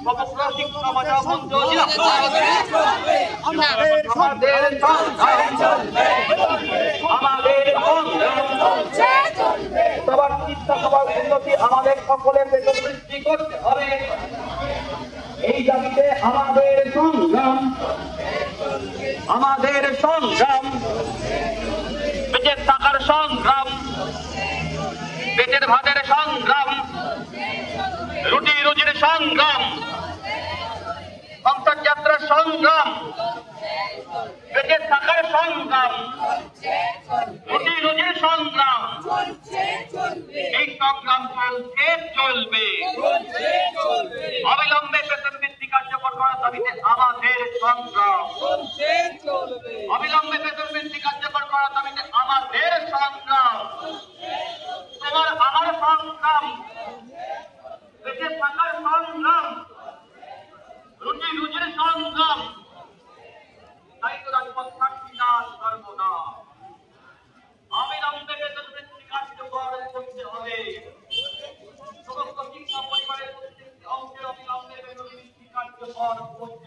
সমগ্র শিক্ষা বাঁচাও বন্ধ সবার চিন্তা সবার উন্নতি আমাদের সকলের বেতন বৃদ্ধি করতে হবে। এই দাবিতে আমাদের সংগ্রাম বেঁচে থাকার সংগ্রাম, পেটের ভাতের সংগ্রাম, রুটি রুজির সংগ্রাম, সংসার যাত্রার সংগ্রাম, বেঁচে থাকার সংগ্রাম, রুটি রুজির সংগ্রাম, এই সংগ্রাম চলবে। অবিলম্বে বেতন বৃদ্ধি কার্যকর করার দাবিতে আমাদের সংগ্রাম, অবিলম্বে বেতন বৃদ্ধি কার্যকর করার দাবিতে আমাদের সংগ্রাম, তোমার আমার সংগ্রাম, বেঁচে থাকার সংগ্রাম, রুটি রুজির সংগ্রাম, তাই তো রাজপথ থাকছি না সর্বদা। অবিলম্বে বেতন বৃদ্ধি কার্যকর করতে হবে। সমস্ত শিক্ষা পরিবারের প্রত্যেকটি অংশের অবিলম্বে বেতন বৃদ্ধি কার্যকর করতে